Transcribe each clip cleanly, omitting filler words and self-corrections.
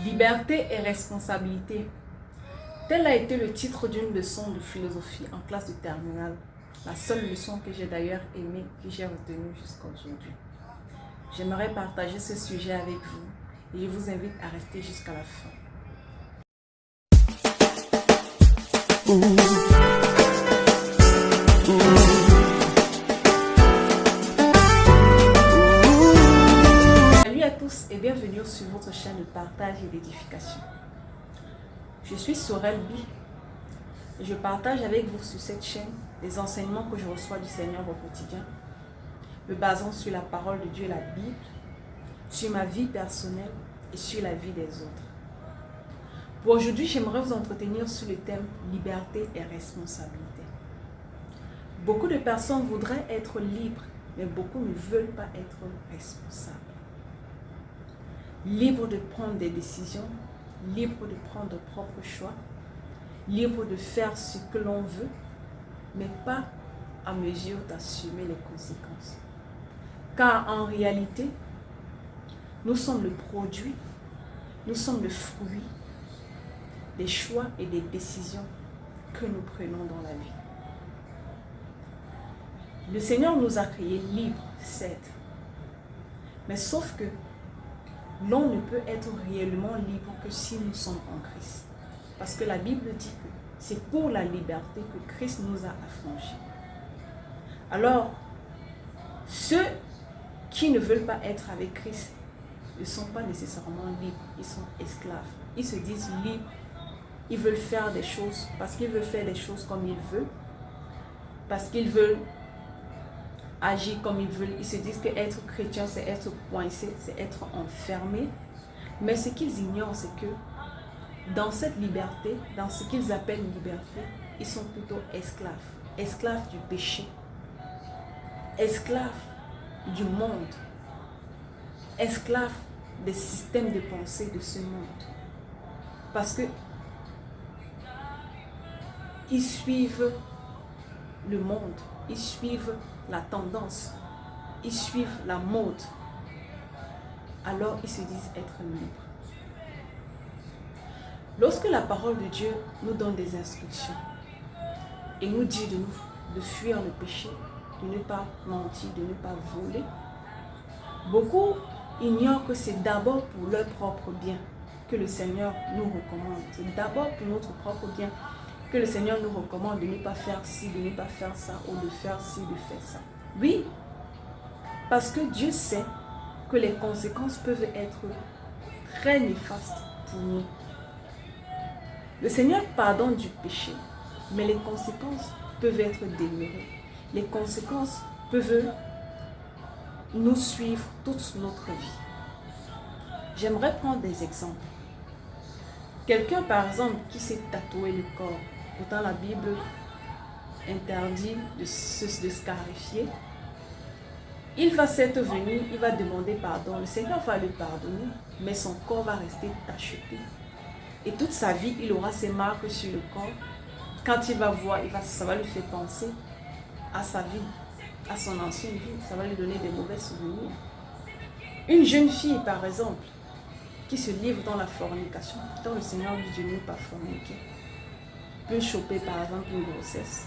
Liberté et responsabilité. Tel a été le titre d'une leçon de philosophie en classe de terminale. La seule leçon que j'ai d'ailleurs aimée, que j'ai retenue jusqu'à aujourd'hui. J'aimerais partager ce sujet avec vous et je vous invite à rester jusqu'à la fin. Salut à tous et bienvenue sur votre chaîne de partage et d'édification. Je suis Sorel B et je partage avec vous sur cette chaîne les enseignements que je reçois du Seigneur au quotidien, me basant sur la parole de Dieu et la Bible, sur ma vie personnelle et sur la vie des autres. Pour aujourd'hui, j'aimerais vous entretenir sur le thème liberté et responsabilité. Beaucoup de personnes voudraient être libres, mais beaucoup ne veulent pas être responsables. Libres de prendre des décisions, libres de prendre de propres choix, libres de faire ce que l'on veut, mais pas à mesure d'assumer les conséquences. Car en réalité, nous sommes le produit, nous sommes le fruit des choix et des décisions que nous prenons dans la vie. Le Seigneur nous a créés libres, certes, mais sauf que l'on ne peut être réellement libre que si nous sommes en Christ. Parce que la Bible dit que c'est pour la liberté que Christ nous a affranchis. Alors, ceux qui ne veulent pas être avec Christ ne sont pas nécessairement libres, ils sont esclaves. Ils se disent libres, ils veulent faire des choses parce qu'ils veulent faire des choses comme ils veulent, parce qu'ils veulent agir comme ils veulent. Ils se disent que être chrétien, c'est être coincé, c'est être enfermé. Mais ce qu'ils ignorent, c'est que dans cette liberté, dans ce qu'ils appellent liberté, ils sont plutôt esclaves. Esclaves du péché, esclaves du monde, esclaves des systèmes de pensée de ce monde. Parce que ils suivent le monde, ils suivent la tendance, ils suivent la mode. Alors ils se disent être libres. Lorsque la parole de Dieu nous donne des instructions et nous dit de fuir le péché, de ne pas mentir, de ne pas voler, beaucoup ignorent que c'est d'abord pour leur propre bien que le Seigneur nous recommande. C'est d'abord pour notre propre bien que le Seigneur nous recommande de ne pas faire ci, de ne pas faire ça, ou de faire ci, de faire ça. Oui, parce que Dieu sait que les conséquences peuvent être très néfastes pour nous. Le Seigneur pardonne du péché, mais les conséquences peuvent être demeurées. Les conséquences peuvent nous suivre toute notre vie. J'aimerais prendre des exemples. Quelqu'un, par exemple, qui s'est tatoué le corps, pourtant la Bible interdit de se scarifier, il va s'être venu, il va demander pardon, le Seigneur va le pardonner, mais son corps va rester tacheté. Et toute sa vie, il aura ses marques sur le corps. Quand il va voir, ça va lui faire penser à sa vie, à son ancienne vie, ça va lui donner des mauvais souvenirs. Une jeune fille, par exemple, qui se livre dans la fornication, pourtant le Seigneur lui dit de ne pas forniquer, peut choper par exemple une grossesse.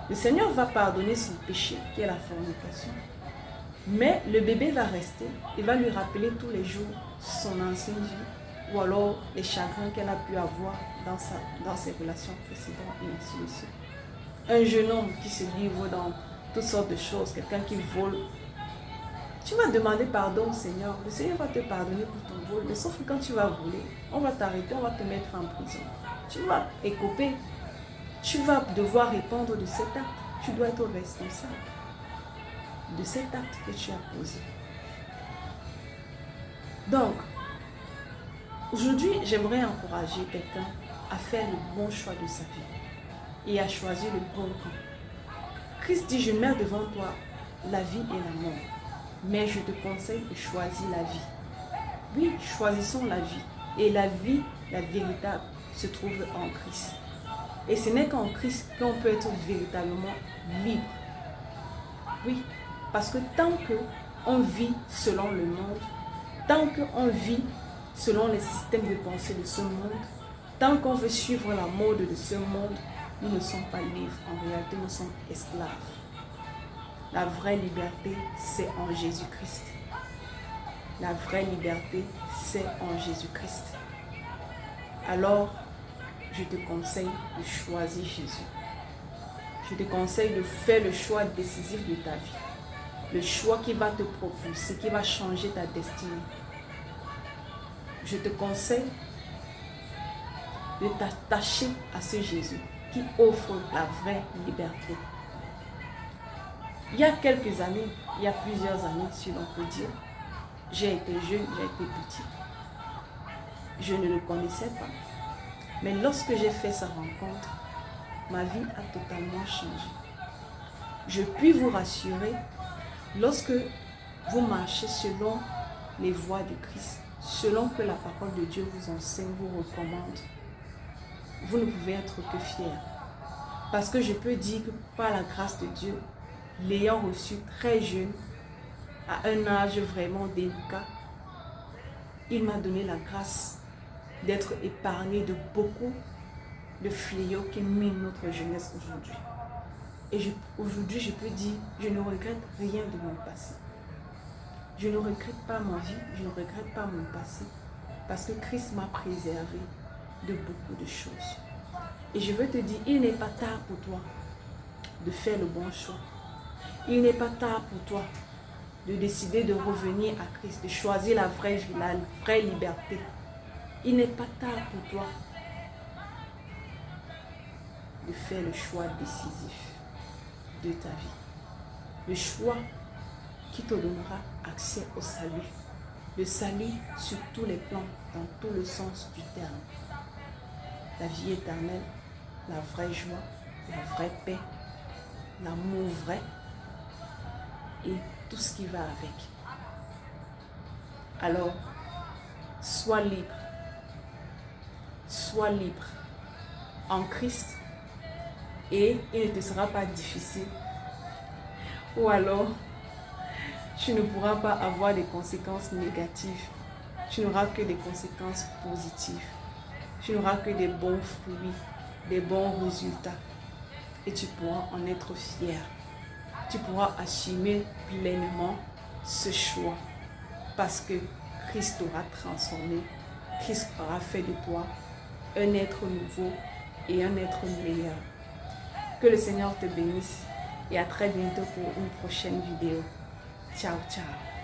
Le Seigneur va pardonner son péché, qui est la fornication. Mais le bébé va rester, il va lui rappeler tous les jours son ancienne vie, ou alors les chagrins qu'elle a pu avoir dans ses relations précédentes, et ainsi de suite. Un jeune homme qui se livre dans toutes sortes de choses, quelqu'un qui vole, tu vas demander pardon au Seigneur, le Seigneur va te pardonner pour ton vol, mais sauf que quand tu vas voler, on va t'arrêter, on va te mettre en prison. Tu vas écoper, tu vas devoir répondre de cet acte, tu dois être responsable de cet acte que tu as posé. Donc, aujourd'hui, j'aimerais encourager quelqu'un à faire le bon choix de sa vie et à choisir le bon camp. Christ dit, je mets devant toi la vie et la mort, mais je te conseille de choisir la vie. Oui, choisissons la vie. Et la vie, la véritable, se trouve en Christ. Et ce n'est qu'en Christ qu'on peut être véritablement libre. Oui, parce que tant qu'on vit selon le monde, tant qu'on vit selon les systèmes de pensée de ce monde. Tant qu'on veut suivre la mode de ce monde, nous ne sommes pas libres. En réalité, nous sommes esclaves. La vraie liberté, c'est en Jésus-Christ. La vraie liberté, c'est en Jésus-Christ. Alors, je te conseille de choisir Jésus. Je te conseille de faire le choix décisif de ta vie. Le choix qui va te propulser, qui va changer ta destinée. Je te conseille de t'attacher à ce Jésus qui offre la vraie liberté. Il y a quelques années, il y a plusieurs années, si l'on peut dire, j'ai été jeune, j'ai été petit. Je ne le connaissais pas. Mais lorsque j'ai fait sa rencontre, ma vie a totalement changé. Je puis vous rassurer, lorsque vous marchez selon les voies de Christ, selon que la parole de Dieu vous enseigne, vous recommande, vous ne pouvez être que fiers. Parce que je peux dire que par la grâce de Dieu, l'ayant reçu très jeune, à un âge vraiment délicat, il m'a donné la grâce d'être épargné de beaucoup de fléaux qui minent notre jeunesse aujourd'hui. Et aujourd'hui, je peux dire, je ne regrette rien de mon passé. Je ne regrette pas ma vie, je ne regrette pas mon passé, parce que Christ m'a préservé de beaucoup de choses. Et je veux te dire, il n'est pas tard pour toi de faire le bon choix. Il n'est pas tard pour toi de décider de revenir à Christ, de choisir la vraie vie, la vraie liberté. Il n'est pas tard pour toi de faire le choix décisif de ta vie. Le choix qui te donnera accès au salut. Le salut sur tous les plans, dans tout le sens du terme. La vie éternelle, la vraie joie, la vraie paix, l'amour vrai et tout ce qui va avec. Alors, sois libre. Sois libre en Christ et il ne te sera pas difficile. Ou alors, tu ne pourras pas avoir des conséquences négatives. Tu n'auras que des conséquences positives. Tu n'auras que des bons fruits, des bons résultats. Et tu pourras en être fier. Tu pourras assumer pleinement ce choix. Parce que Christ t'aura transformé. Christ aura fait de toi un être nouveau et un être meilleur. Que le Seigneur te bénisse et à très bientôt pour une prochaine vidéo. Ciao, ciao.